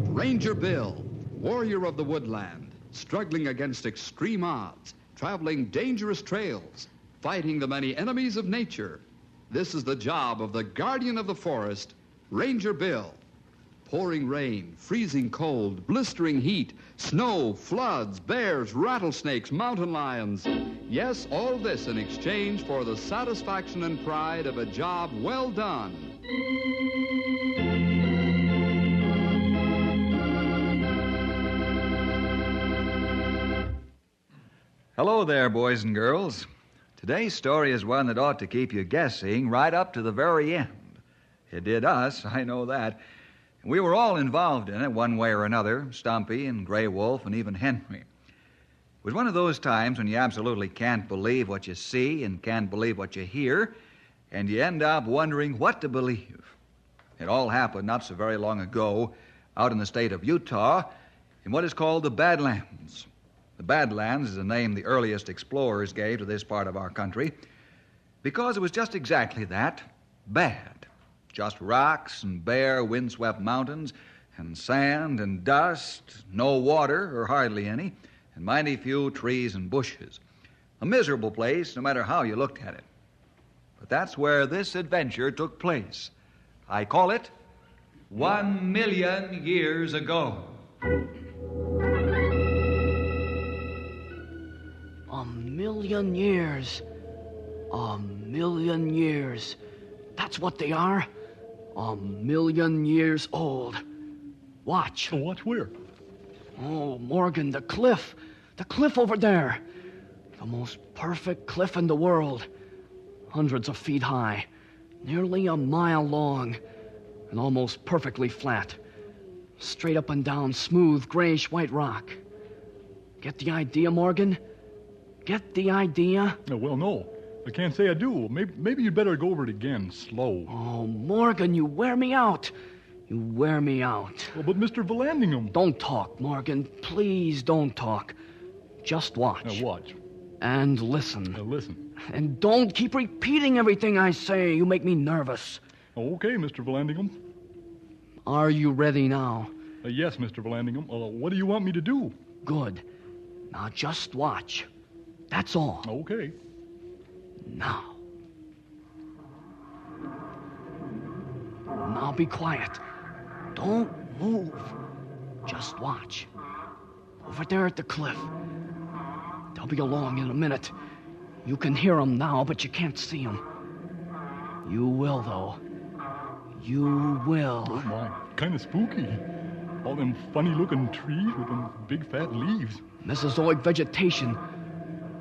Ranger Bill, warrior of the woodland, struggling against extreme odds, traveling dangerous trails, fighting the many enemies of nature. This is the job of the guardian of the forest, Ranger Bill. Pouring rain, freezing cold, blistering heat, snow, floods, bears, rattlesnakes, mountain lions. Yes, all this in exchange for the satisfaction and pride of a job well done. Hello there, boys and girls. Today's story is one that ought to keep you guessing right up to the very end. It did us, I know that. We were all involved in it one way or another, Stumpy and Gray Wolf and even Henry. It was one of those times when you absolutely can't believe what you see and can't believe what you hear, and you end up wondering what to believe. It all happened not so very long ago out in the state of Utah in what is called the Badlands. The Badlands is a name the earliest explorers gave to this part of our country because it was just exactly that, bad. Just rocks and bare, windswept mountains and sand and dust, no water or hardly any, and mighty few trees and bushes. A miserable place no matter how you looked at it. But that's where this adventure took place. I call it 1 million years ago. A million years. A million years. That's what they are. A million years old. Watch. Oh, watch where? Oh, Morgan, the cliff. The cliff over there. The most perfect cliff in the world. Hundreds of feet high. Nearly a mile long. And almost perfectly flat. Straight up and down, smooth, grayish-white rock. Get the idea, Morgan? Get the idea? Oh, well, no. I can't say I do. Maybe you'd better go over it again, slow. Oh, Morgan, you wear me out. You wear me out. Well, but Mr. Vallandigham... Don't talk, Morgan. Please don't talk. Just watch. Now, watch. And listen. Now, listen. And don't keep repeating everything I say. You make me nervous. Okay, Mr. Vallandigham. Are you ready now? Yes, Mr. Vallandigham. What do you want me to do? Good. Now, just watch. That's all. Okay. Now. Now be quiet. Don't move. Just watch. Over there at the cliff. They'll be along in a minute. You can hear them now, but you can't see them. You will, though. You will. Oh, my. Kind of spooky. All them funny-looking trees with them big, fat leaves. Mesozoic vegetation.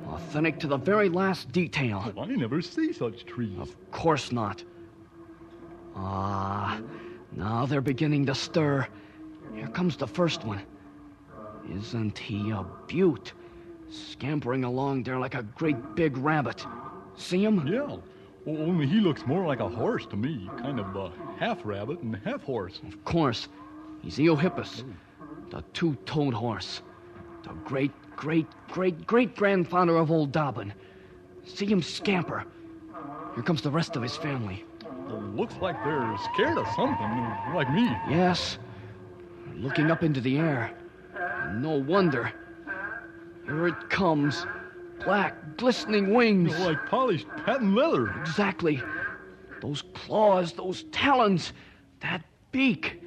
Authentic to the very last detail. Oh, I never see such trees. Of course not. Now they're beginning to stir. Here comes the first one. Isn't he a beaut? Scampering along there like a great big rabbit. See him? Yeah. Only he looks more like a horse to me. Kind of half rabbit and half horse. Of course. He's Eohippus, the two-toed horse. The great-great-great-great-grandfather of old Dobbin. See him scamper. Here comes the rest of his family. Well, looks like they're scared of something, like me. Yes. Looking up into the air. And no wonder. Here it comes. Black, glistening wings. Like polished patent leather. Exactly. Those claws, those talons, that beak,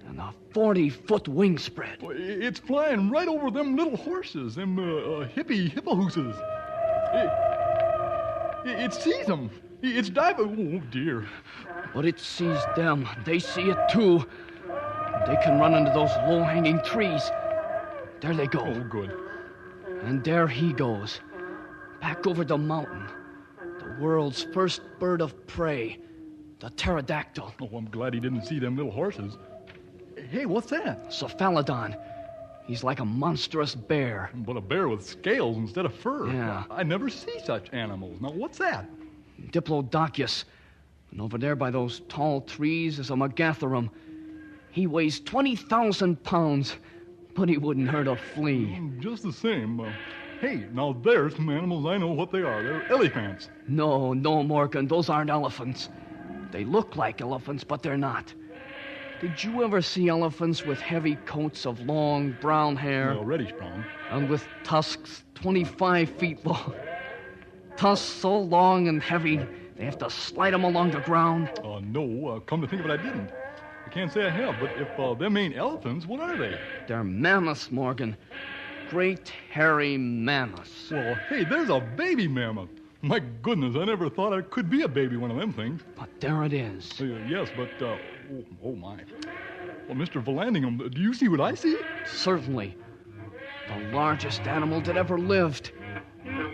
and a 40-foot wingspread. It's flying right over them little horses, them hippohooses. It sees them. It's diving. Oh, dear. But it sees them. They see it, too. They can run into those low-hanging trees. There they go. Oh, good. And there he goes. Back over the mountain. The world's first bird of prey. The pterodactyl. Oh, I'm glad he didn't see them little horses. Hey, what's that? Cephalodon. He's like a monstrous bear. But a bear with scales instead of fur. Yeah. I never see such animals. Now, what's that? Diplodocus. And over there by those tall trees is a megatherium. He weighs 20,000 pounds, but he wouldn't hurt a flea. Just the same. Hey, now there's some animals I know what they are. They're elephants. No, Morgan, those aren't elephants. They look like elephants, but they're not. Did you ever see elephants with heavy coats of long brown hair? Reddish brown. And with tusks 25 feet long? Tusks so long and heavy, they have to slide them along the ground? No. Come to think of it, I didn't. I can't say I have, but if them ain't elephants, what are they? They're mammoths, Morgan. Great, hairy mammoths. Well, hey, there's a baby mammoth. My goodness, I never thought I could be a baby one of them things. But there it is. Yes, but, oh my. Well, Mr. Vallandigham, do you see what I see? Certainly. The largest animal that ever lived.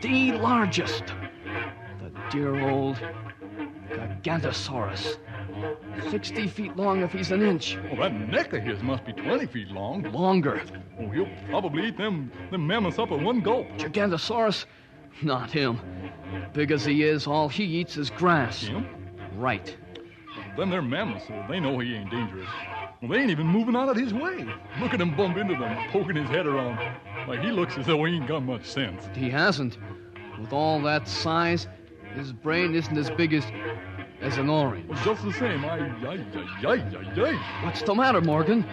The largest. The dear old Gigantosaurus. 60 feet long if he's an inch. Well, that neck of his must be 20 feet long. Longer. Oh, he'll probably eat them mammoths up in one gulp. Gigantosaurus? Not him. Big as he is, all he eats is grass. Him? Right. Then they're mammoths, so they know he ain't dangerous. Well, they ain't even moving out of his way. Look at him bump into them, poking his head around. Like he looks as though he ain't got much sense. He hasn't. With all that size, his brain isn't as big as an orange. Well, just the same. What's the matter, Morgan?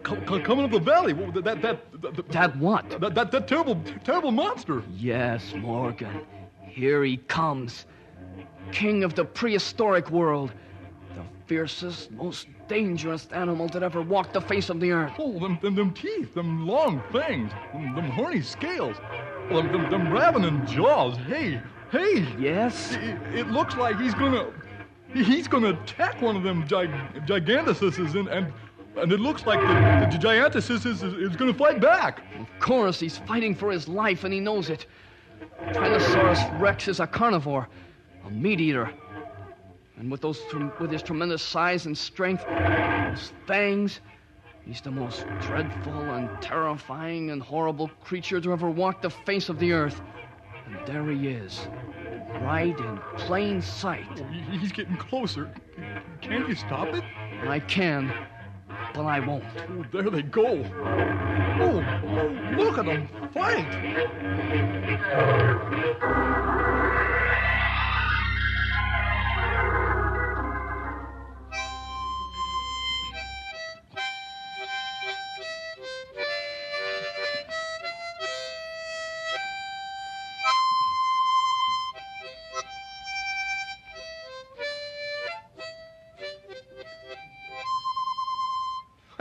Coming up the valley. That what? That terrible monster. Yes, Morgan. Here he comes. King of the prehistoric world. The fiercest, most dangerous animal that ever walked the face of the earth. Oh, them teeth, them long fangs, them horny scales, them ravening jaws. Hey! Yes? It looks like he's gonna attack one of them gigantosuses, and it looks like the gigantosus is gonna fight back. Of course, he's fighting for his life, and he knows it. Tyrannosaurus Rex is a carnivore, a meat eater. And with his tremendous size and strength, those fangs, he's the most dreadful and terrifying and horrible creature to ever walk the face of the earth. And there he is, right in plain sight. Oh, he's getting closer. Can't you stop it? I can, but I won't. Oh, there they go. Oh, look at them fight.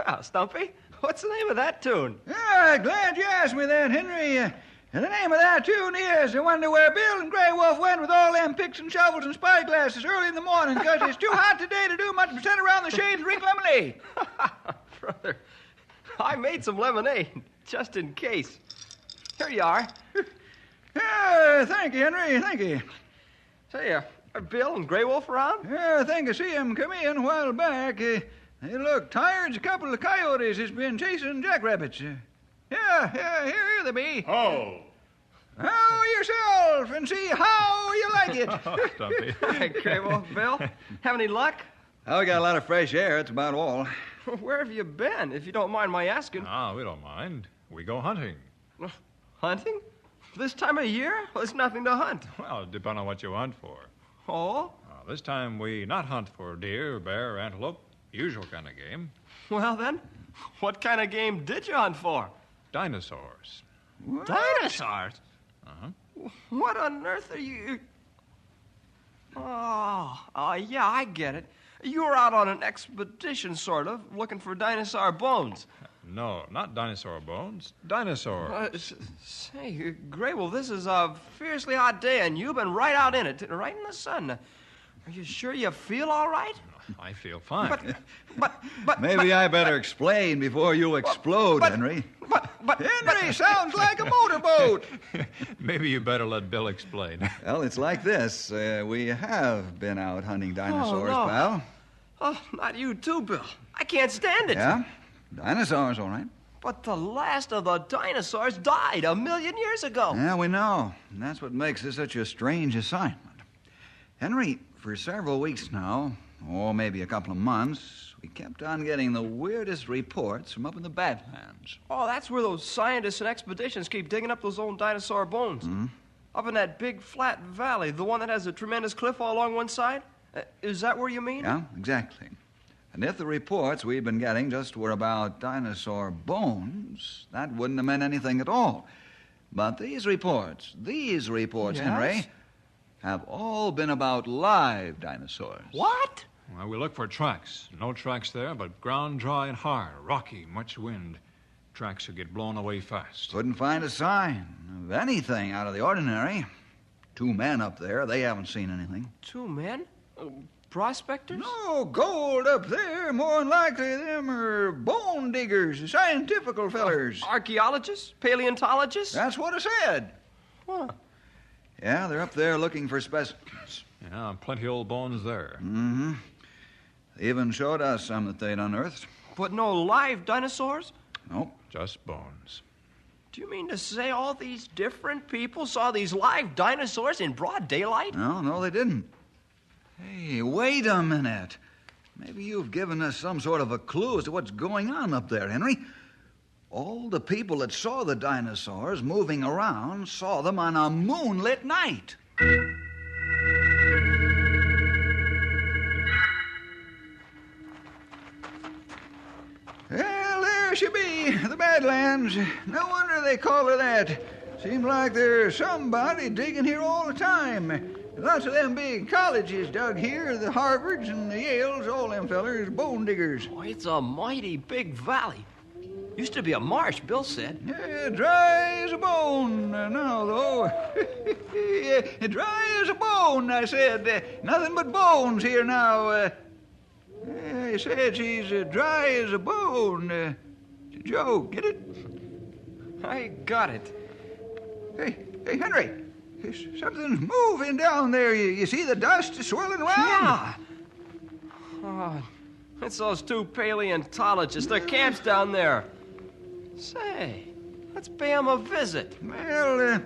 Wow, Stumpy, what's the name of that tune? Glad you asked me that, Henry. The name of that tune is I Wonder Where Bill and Grey Wolf Went with all them picks and shovels and spyglasses early in the morning, because it's too hot today to do much but sit around the shade and drink lemonade. Brother, I made some lemonade, just in case. Here you are. Thank you, Henry, thank you. Say, are Bill and Grey Wolf around? I think I see him come in a while back. They look tired. A couple of coyotes has been chasing jackrabbits. Here they be. Oh. How yourself and see how you like it. Stumpy. Hi, Grey Wolf, Bill. Have any luck? Oh, we got a lot of fresh air. That's about all. Where have you been, if you don't mind my asking? We don't mind. We go hunting. Hunting? This time of year? Well, there's nothing to hunt. Well, it depends on what you hunt for. Oh? This time we not hunt for deer, bear, antelope, usual kind of game. Well, then, what kind of game did you hunt for? Dinosaurs. What? Dinosaurs? Uh-huh. What on earth are you... Oh, yeah, I get it. You were out on an expedition, sort of, looking for dinosaur bones. No, not dinosaur bones. Dinosaurs. Say, Grey Wolf, this is a fiercely hot day, and you've been right out in it, right in the sun. Are you sure you feel all right? I feel fine. But Maybe I better explain before you explode, Henry. But Henry sounds like a motorboat. Maybe you better let Bill explain. Well, it's like this. We have been out hunting dinosaurs, no. pal. Oh, not you too, Bill. I can't stand it. Yeah? Dinosaurs, all right. But the last of the dinosaurs died 1,000,000 years ago. Yeah, we know. And that's what makes this such a strange assignment. Henry, for several weeks now, or maybe a couple of months, we kept on getting the weirdest reports from up in the Badlands. Oh, that's where those scientists and expeditions keep digging up those old dinosaur bones. Hmm? Up in that big flat valley, the one that has a tremendous cliff all along one side, Is that where you mean? Yeah, exactly. And if the reports we'd been getting just were about dinosaur bones, that wouldn't have meant anything at all. But these reports, Yes? Henry, have all been about live dinosaurs. What? Well, we look for tracks. No tracks there, but ground dry and hard, rocky, much wind. Tracks that get blown away fast. Couldn't find a sign of anything out of the ordinary. 2 men up there, they haven't seen anything. 2 men? Prospectors? No, gold up there. More than likely them are bone diggers, scientifical fellers. Archaeologists? Paleontologists? That's what I said. Huh. Yeah, they're up there looking for specimens. Yeah, plenty old bones there. Mm-hmm. They even showed us some that they'd unearthed. But no live dinosaurs? Nope. Just bones. Do you mean to say all these different people saw these live dinosaurs in broad daylight? No, they didn't. Hey, wait a minute. Maybe you've given us some sort of a clue as to what's going on up there, Henry. All the people that saw the dinosaurs moving around saw them on a moonlit night. Well, there she be, the Badlands. No wonder they call her that. Seems like there's somebody digging here all the time. Lots of them big colleges dug here, the Harvards and the Yales, all them fellers, bone diggers. Oh, it's a mighty big valley. Used to be a marsh, Bill said. Yeah, dry as a bone now, though. Yeah, dry as a bone, I said. Nothing but bones here now. He said she's dry as a bone. Joe, get it? I got it. Hey, Henry. Something's moving down there. You see the dust swirling around? Yeah. Oh, it's those 2 paleontologists. Their camp's down there. Say, let's pay them a visit. Well,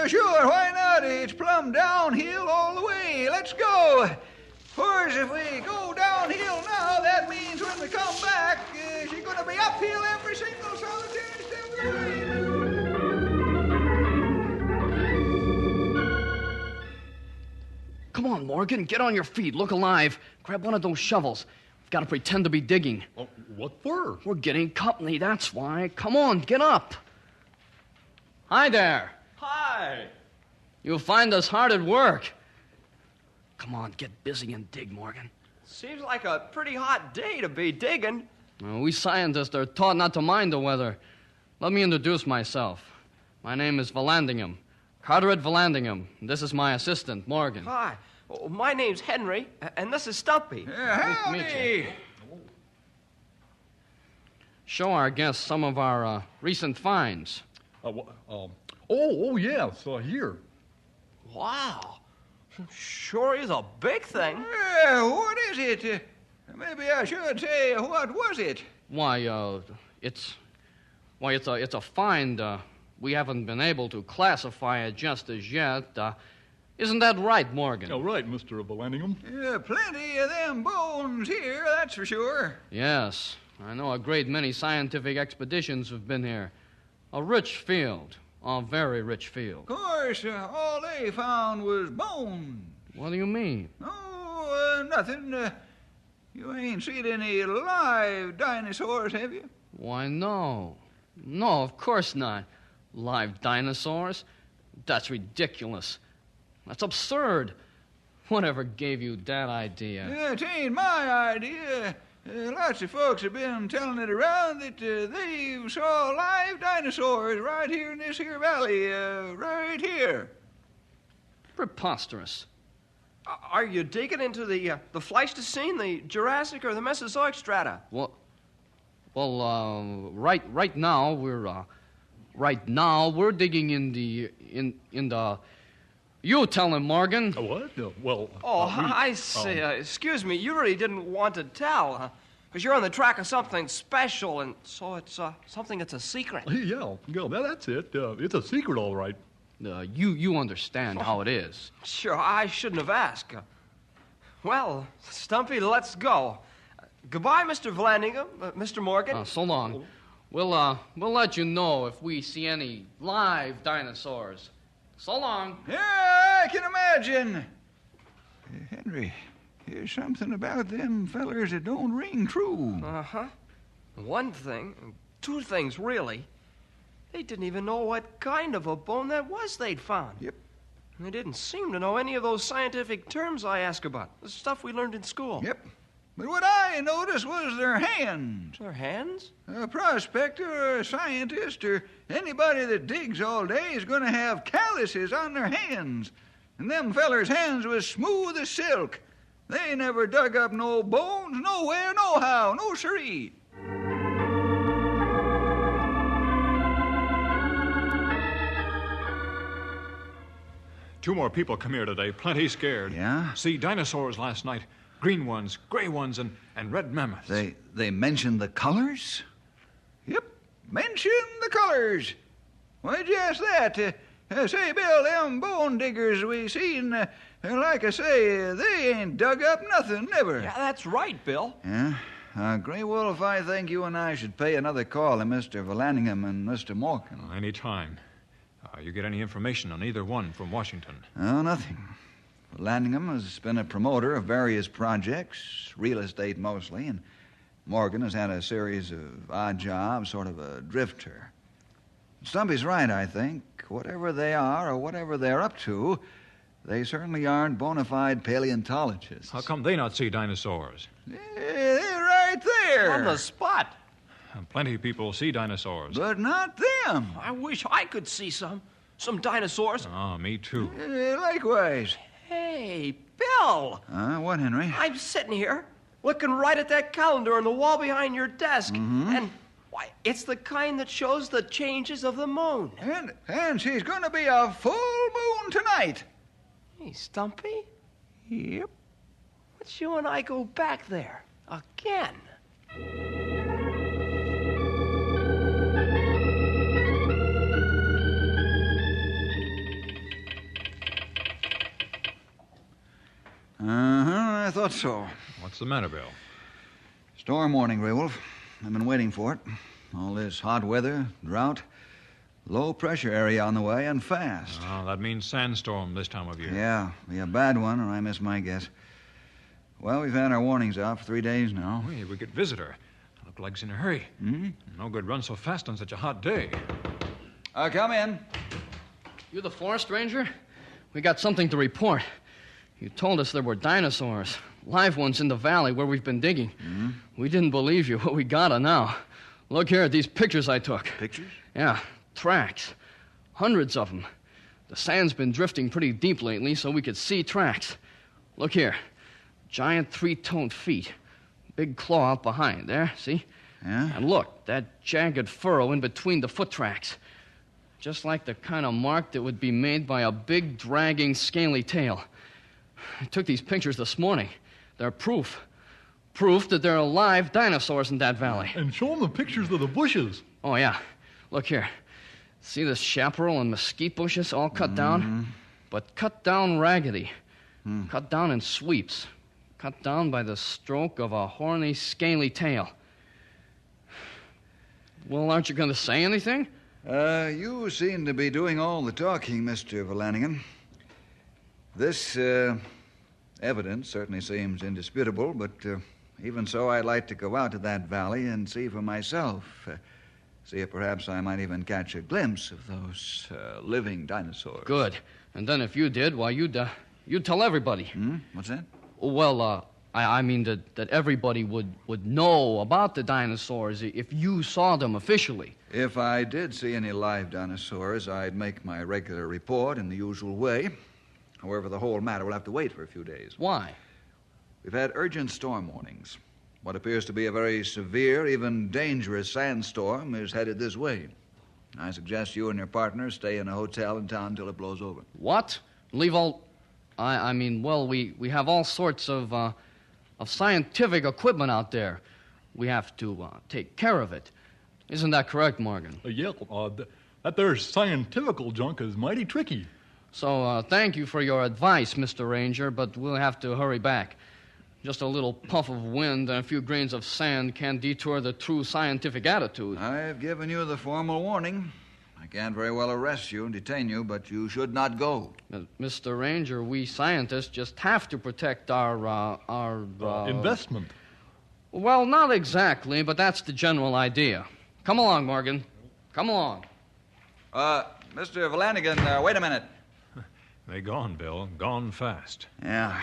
sure, why not? It's plumb downhill all the way. Let's go. Of course, if we go downhill now, that means when we come back, she's going to be uphill every single solitary step of the way. Come on, Morgan, get on your feet. Look alive. Grab one of those shovels. We've got to pretend to be digging. Oh, what for? We're getting company, that's why. Come on, get up. Hi there. Hi. You'll find us hard at work. Come on, get busy and dig, Morgan. Seems like a pretty hot day to be digging. We scientists are taught not to mind the weather. Let me introduce myself. My name is Vallandigham. Carteret Vallandigham. This is my assistant, Morgan. Hi. Oh, my name's Henry, and this is Stumpy. Nice to meet you. Show our guests some of our recent finds. Oh, yes, here. Wow. Sure is a big thing. What is it? Maybe I should say, what was it? It's a find. We haven't been able to classify it just as yet. Isn't that right, Morgan? Oh, right, Mr. Vallandigham. Yeah, plenty of them bones here, that's for sure. Yes. I know a great many scientific expeditions have been here. A rich field. A very rich field. Of course, all they found was bones. What do you mean? Oh, nothing. You ain't seen any live dinosaurs, have you? Why, no. No, of course not. Live dinosaurs? That's ridiculous. That's absurd. Whatever gave you that idea? Yeah, it ain't my idea. Lots of folks have been telling it around that they saw live dinosaurs right here in this here valley, right here. Preposterous. Are you digging into the Pleistocene, the Jurassic, or the Mesozoic strata? Right now we're digging in the. You tell him, Morgan. What? I see. Excuse me. You really didn't want to tell, because you're on the track of something special, and so it's something that's a secret. Yeah, that's it. It's a secret, all right. You understand how it is. Sure, I shouldn't have asked. Well, Stumpy, let's go. Goodbye, Mr. Vallandigham, Mr. Morgan. So long. We'll let you know if we see any live dinosaurs. So long. Yeah, I can imagine. Henry, here's something about them fellers that don't ring true. Uh-huh. One thing, two things, really. They didn't even know what kind of a bone that was they'd found. Yep. And they didn't seem to know any of those scientific terms I ask about, the stuff we learned in school. Yep. But what I noticed was their hands. Their hands? A prospector or a scientist or anybody that digs all day is going to have calluses on their hands. And them fellers' hands was smooth as silk. They never dug up no bones nowhere, nohow, no siree. Two more people come here today, plenty scared. Yeah? See dinosaurs last night. Green ones, gray ones, and red mammoths. They mentioned the colors? Yep, mentioned the colors. Why'd you ask that? Say, Bill, them bone diggers we seen, like I say, they ain't dug up nothing, never. Yeah, that's right, Bill. Yeah? Grey Wolf, I think you and I should pay another call to Mr. Vallandigham and Mr. Morgan. Any time. You get any information on either one from Washington? Oh, nothing. Vallandigham has been a promoter of various projects, real estate mostly, and Morgan has had a series of odd jobs, sort of a drifter. Stumpy's right, I think. Whatever they are or whatever they're up to, they certainly aren't bona fide paleontologists. How come they not see dinosaurs? They're right there. On the spot. Plenty of people see dinosaurs. But not them. I wish I could see some dinosaurs. Ah, me too. Likewise. Hey, Bill. What, Henry? I'm sitting here looking right at that calendar on the wall behind your desk. And, why, it's the kind that shows the changes of the moon. And she's going to be a full moon tonight. Hey, Stumpy, Yep. let's you and I go back there again. I thought so. What's the matter, Bill? Storm warning, Grey Wolf. I've been waiting for it. All this hot weather, drought, low pressure area on the way, and fast. Oh, that means sandstorm this time of year. Yeah, be a bad one, or I miss my guess. Well, we've had our warnings out for 3 days now. Hey, we get visitor. Look like he's in a hurry. No good run so fast on such a hot day. Come in. You the forest ranger? We got something to report. You told us there were dinosaurs, live ones in the valley where we've been digging. We didn't believe you, but we gotta now. Look here at these pictures I took. Pictures? Yeah, tracks. Hundreds of them. The sand's been drifting pretty deep lately, so we could see tracks. Look here. Giant three-toed feet. Big claw out behind. There, see? Yeah? And look, that jagged furrow in between the foot tracks. Just like the kind of mark that would be made by a big, dragging, scaly tail. I took these pictures this morning. They're proof. Proof that there are live dinosaurs in that valley. And show them the pictures of the bushes. Oh, yeah. Look here. See this chaparral and mesquite bushes all cut down? But cut down raggedy. Cut down in sweeps. Cut down by the stroke of a horny, scaly tail. Well, aren't you going to say anything? You seem to be doing all the talking, Mr. Vallandigham. This evidence certainly seems indisputable, but even so, I'd like to go out to that valley and see for myself. See if perhaps I might even catch a glimpse of those living dinosaurs. Good. And then if you did, why, you'd tell everybody. What's that? Well, I mean that everybody would know about the dinosaurs if you saw them officially. If I did see any live dinosaurs, I'd make my regular report in the usual way. However, the whole matter will have to wait for a few days. Why? We've had urgent storm warnings. What appears to be a very severe, even dangerous sandstorm is headed this way. I suggest you and your partner stay in a hotel in town until it blows over. What? Leave all... I mean, well, we have all sorts of scientific equipment out there. We have to take care of it. Isn't that correct, Morgan? That there scientifical junk is mighty tricky. So, thank you for your advice, Mr. Ranger, but we'll have to hurry back. Just a little puff of wind and a few grains of sand can't detour the true scientific attitude. I've given you the formal warning. I can't very well arrest you and detain you, but you should not go. Mr. Ranger, we scientists just have to protect our Investment. Well, not exactly, but that's the general idea. Come along, Morgan. Come along. Mr. Valanigan, wait a minute. They gone, Bill. Gone fast. Yeah.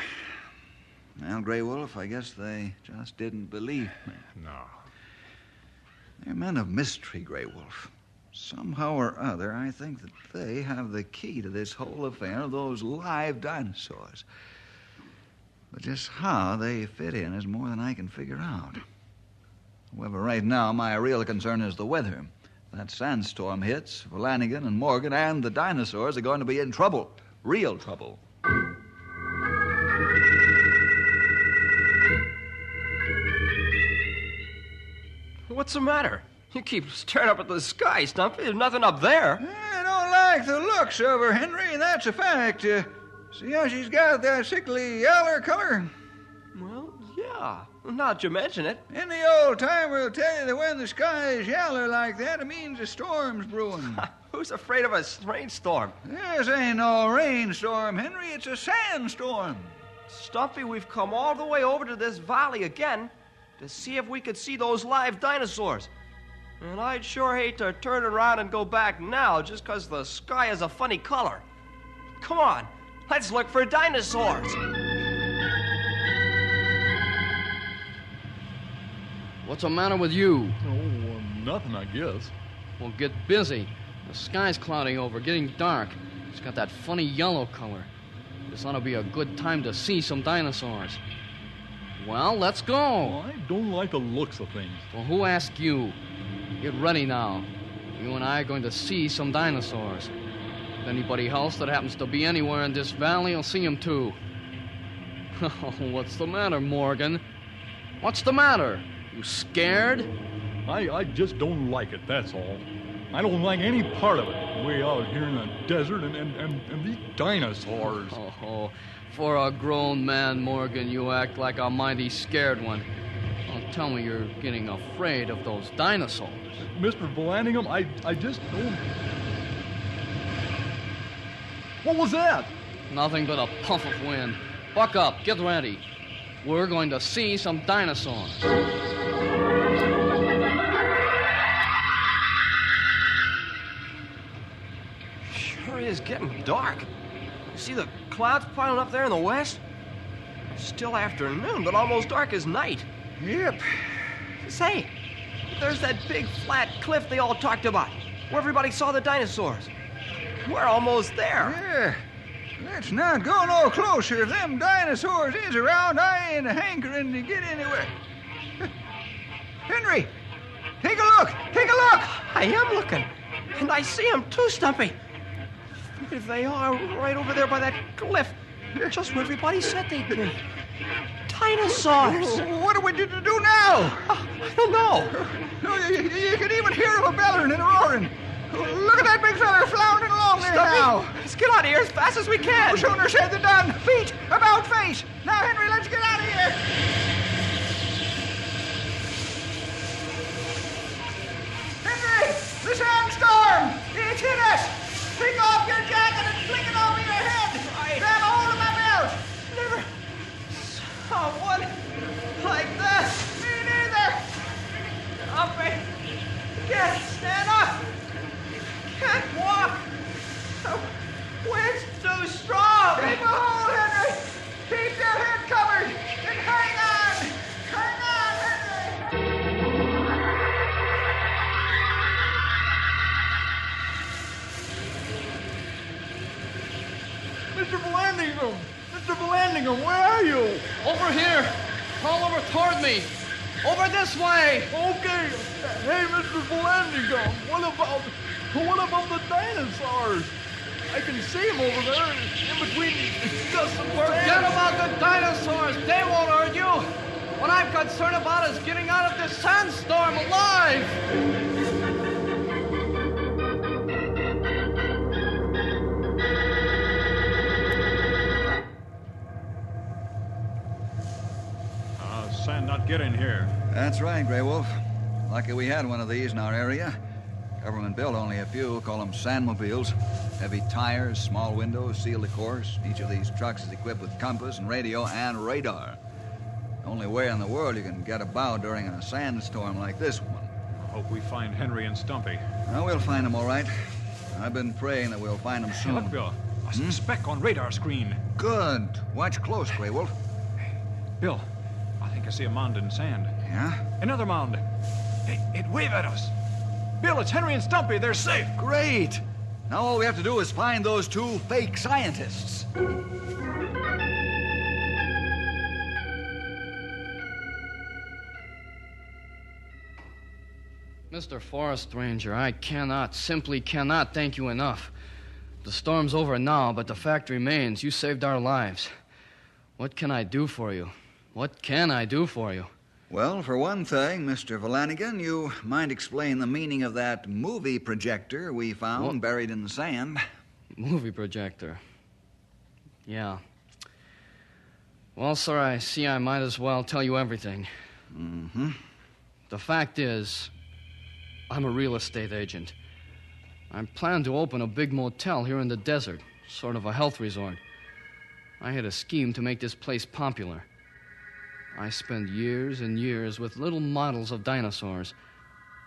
Well, Grey Wolf, I guess they just didn't believe me. No. They're men of mystery, Grey Wolf. Somehow or other, I think that they have the key to this whole affair of those live dinosaurs. But just how they fit in is more than I can figure out. However, right now, my real concern is the weather. If that sandstorm hits, Valanigan and Morgan and the dinosaurs are going to be in trouble. Real trouble. What's the matter? You keep staring up at the sky, Stumpy. There's nothing up there. I don't like the looks of her, Henry, and that's a fact. See how she's got that sickly yaller color? Well, yeah. Now that you mention it. Any old timer will tell you that when the sky is yaller like that, it means a storm's brewing. Who's afraid of a rainstorm? This ain't no rainstorm, Henry. It's a sandstorm. Stumpy, we've come all the way over to this valley again to see if we could see those live dinosaurs. And I'd sure hate to turn around and go back now just because the sky has a funny color. Come on, let's look for dinosaurs. What's the matter with you? Oh, nothing, I guess. Well, get busy. The sky's clouding over, getting dark. It's got that funny yellow color. This ought to be a good time to see some dinosaurs. Well, let's go. Well, I don't like the looks of things. Well, who asked you? Get ready now. You and I are going to see some dinosaurs. If anybody else that happens to be anywhere in this valley will see them too. What's the matter, Morgan? What's the matter? You scared? I just don't like it, that's all. I don't like any part of it. Way out here in the desert and these dinosaurs. Oh, for a grown man, Morgan, you act like a mighty scared one. Don't tell me you're getting afraid of those dinosaurs. Mr. Vallandigham, I just don't... What was that? Nothing but a puff of wind. Buck up, get ready. We're going to see some dinosaurs. Sure is getting dark. You see the clouds piling up there in the west? It's still afternoon, but almost dark as night. Yep. Say, there's that big flat cliff they all talked about, where everybody saw the dinosaurs. We're almost there. Yeah. Let's not go no closer. If them dinosaurs is around, I ain't hankering to get anywhere. Henry, take a look. Take a look. I am looking, and I see them too, Stumpy. If they are right over there by that cliff, just where everybody said they'd be. Dinosaurs! What are we to do now? I don't know. No, you can even hear them a-bellering and a-roaring. Look at that big fella floundering along there now. Let's get out of here as fast as we can. Sooner said than done. Feet about face. Now, Henry, let's get out of here. Henry, the sandstorm. It's hit us. Take off your jacket and flick it over your head. Grab a hold of my belt. Never saw one like this. Me neither. Stumpy, can't stand up. Can't walk. The wind's too strong. Keep a hold, Henry. Keep your head covered and hang on. Hang on, Henry. Mr. Vallandigham! Mr. Vallandigham, where are you? Over here. Crawl over toward me. Over this way. Okay. Hey, Mr. Vallandigham, what about the dinosaurs? I can see them over there in between the dust and Forget sand. about the dinosaurs. They won't hurt you. What I'm concerned about is getting out of this sandstorm alive. Sand not get in here. That's right, Grey Wolf. Lucky we had one of these in our area. Government built only a few, call them sandmobiles. Heavy tires, small windows, sealed of course. Each of these trucks is equipped with compass and radio and radar. The only way in the world you can get about during a sandstorm like this one. I hope we find Henry and Stumpy. Well, we'll find them all right. I've been praying that we'll find them Hey, soon. look, Bill. A speck on radar screen. Good. Watch close, Grey Wolf. Bill, I think I see a mound in sand. Yeah? Another mound. It waved at us. Bill, it's Henry and Stumpy. They're safe. Great. Now all we have to do is find those two fake scientists. Mr. Forest Ranger, I simply cannot thank you enough. The storm's over now, but the fact remains you saved our lives. What can I do for you? What can I do for you? Well, for one thing, Mr. Flanagan, you might explain the meaning of that movie projector we found buried in the sand. Movie projector? Yeah. Well, sir, I see I might as well tell you everything. Mm-hmm. The fact is, I'm a real estate agent. I plan to open a big motel here in the desert, sort of a health resort. I had a scheme to make this place popular. I spent years and years with little models of dinosaurs,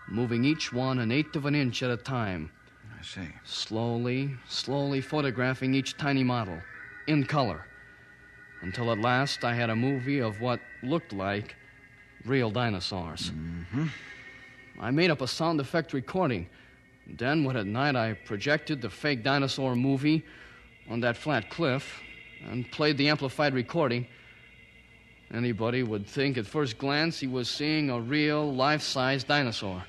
moving each one 1/8 of an inch at a time. I see. Slowly photographing each tiny model, in color, until at last I had a movie of what looked like real dinosaurs. Mm-hmm. I made up a sound effect recording. Then, one at night, I projected the fake dinosaur movie on that flat cliff and played the amplified recording. Anybody would think at first glance he was seeing a real, life-size dinosaur.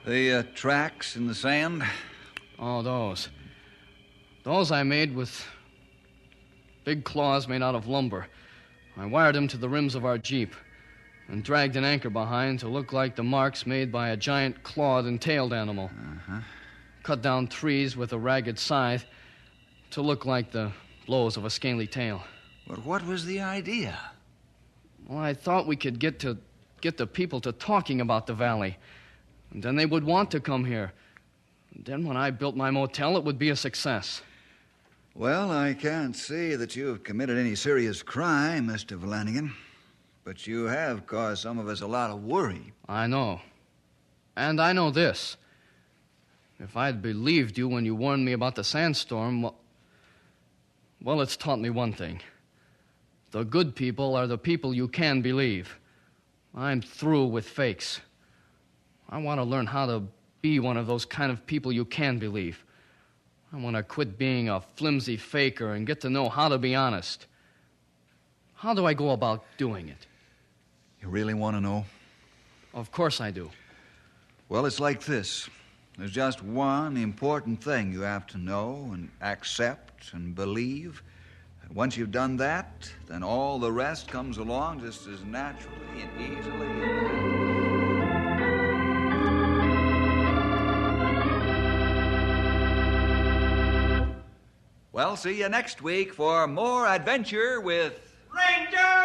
The tracks in the sand? Oh, those. Those I made with big claws made out of lumber. I wired them to the rims of our Jeep and dragged an anchor behind to look like the marks made by a giant clawed and tailed animal. Uh-huh. Cut down trees with a ragged scythe to look like the blows of a scaly tail. But what was the idea? Well, I thought we could get the people to talking about the valley. And then they would want to come here. And then when I built my motel, it would be a success. Well, I can't see that you've committed any serious crime, Mr. Flanagan. But you have caused some of us a lot of worry. I know. And I know this. If I'd believed you when you warned me about the sandstorm, well, it's taught me one thing. The good people are the people you can believe. I'm through with fakes. I want to learn how to be one of those kind of people you can believe. I want to quit being a flimsy faker and get to know how to be honest. How do I go about doing it? You really want to know? Of course I do. Well, it's like this. There's just one important thing you have to know and accept and believe. And once you've done that, then all the rest comes along just as naturally and easily. Well, see you next week for more adventure with Ranger!